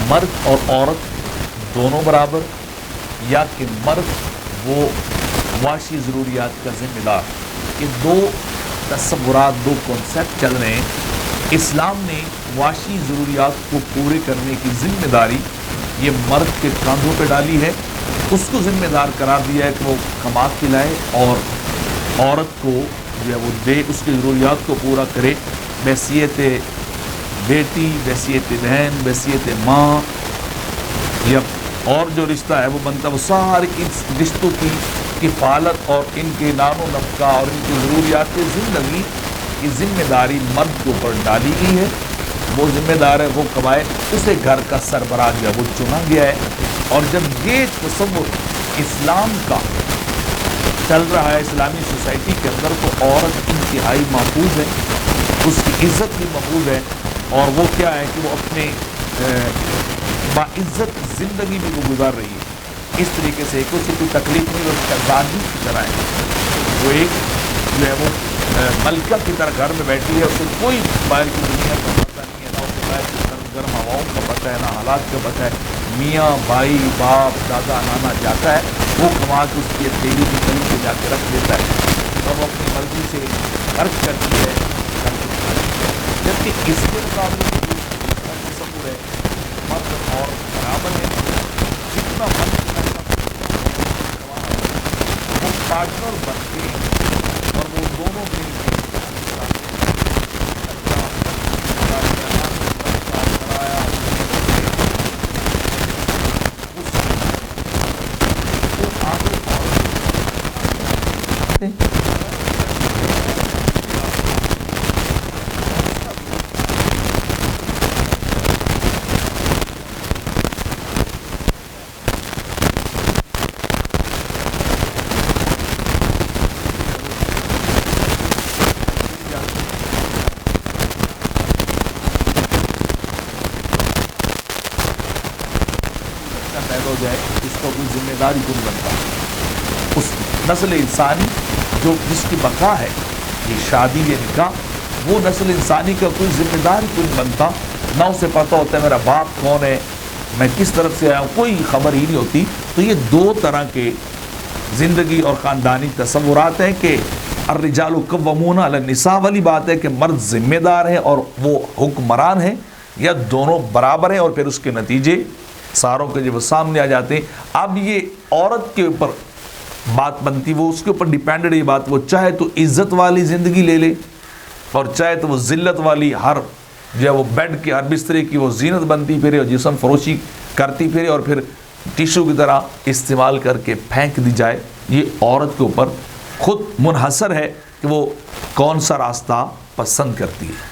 مرد اور عورت دونوں برابر، یا کہ مرد وہ معاشی ضروریات کا ذمہ دار؟ یہ دو تصورات، دو کنسیپٹ چل رہے ہیں۔ اسلام نے معاشی ضروریات کو پورے کرنے کی ذمہ داری یہ مرد کے کاندھوں پہ ڈالی ہے، اس کو ذمہ دار قرار دیا ہے کہ وہ کما کے لائے اور عورت کو جو ہے وہ دے، اس کی ضروریات کو پورا کرے، بحیثیت بیٹی، بحیثیت بہن، بحیثیت ماں، یا اور جو رشتہ ہے وہ بنتا ہے، وہ سارے ان رشتوں کی کفالت اور ان کے نان و نفقہ اور ان کی ضروریات زندگی کی ذمہ داری مرد کے اوپر ڈالی گئی ہے۔ وہ ذمہ دار ہے، وہ کمائے، اسے گھر کا سربراہ جو ہے وہ چنا گیا ہے۔ اور جب یہ تصور اسلام کا چل رہا ہے اسلامی سوسائٹی کے اندر، تو عورت انتہائی محفوظ ہے، اس کی عزت بھی محفوظ ہے، اور وہ کیا ہے کہ وہ اپنے باعزت زندگی بھی وہ گزار رہی ہے اس طریقے سے کہ اسے کوئی تکلیف نہیں، اس کا دادی کی طرح ہے، وہ ایک جو ہے وہ ملکہ کی طرح گھر میں بیٹھی ہے، اسے کوئی باہر کی دنیا کا پتہ نہیں ہے، نہ اسے باہر کی گرم ہواؤں کا پتہ ہے، نہ حالات کا پتہ ہے۔ میاں بھائی باپ دادا نانا جاتا ہے، وہ کما کے اس کی تیلی کی کلی سے جا کے رکھ دیتا ہے، اور وہ اپنی مرضی سے خرچ کرتی ہے، جبکہ اس کے مقابلے میں جو تصور ہے مرد اور برابر ہے، جتنا مرد وہ پارٹنر بنتے ہیں، اور وہ دونوں مل کے پیدا ہو جائے، اس کو کوئی ذمہ داری کون بنتا ہے؟ اس نسل انسانی جو جس کی بقا ہے، یہ شادی یہ نکاح، وہ نسل انسانی کا کوئی ذمہ دار کون بنتا، نہ اسے پتہ ہوتا ہے میرا باپ کون ہے، میں کس طرف سے آیا ہوں، کوئی خبر ہی نہیں ہوتی۔ تو یہ دو طرح کے زندگی اور خاندانی تصورات ہیں کہ الرجال قوامون علی النساء والی بات ہے کہ مرد ذمہ دار ہے اور وہ حکمران ہے، یا دونوں برابر ہیں، اور پھر اس کے نتیجے ساروں کے جب سامنے آ جاتے ہیں۔ اب یہ عورت کے اوپر بات بنتی، وہ اس کے اوپر ڈیپینڈڈ یہ بات، وہ چاہے تو عزت والی زندگی لے لے، اور چاہے تو وہ ذلت والی، ہر جو ہے وہ بیڈ کی ہر بسترے کی وہ زینت بنتی پھرے اور جسم فروشی کرتی پھرے، اور پھر ٹیشو کی طرح استعمال کر کے پھینک دی جائے۔ یہ عورت کے اوپر خود منحصر ہے کہ وہ کون سا راستہ پسند کرتی ہے۔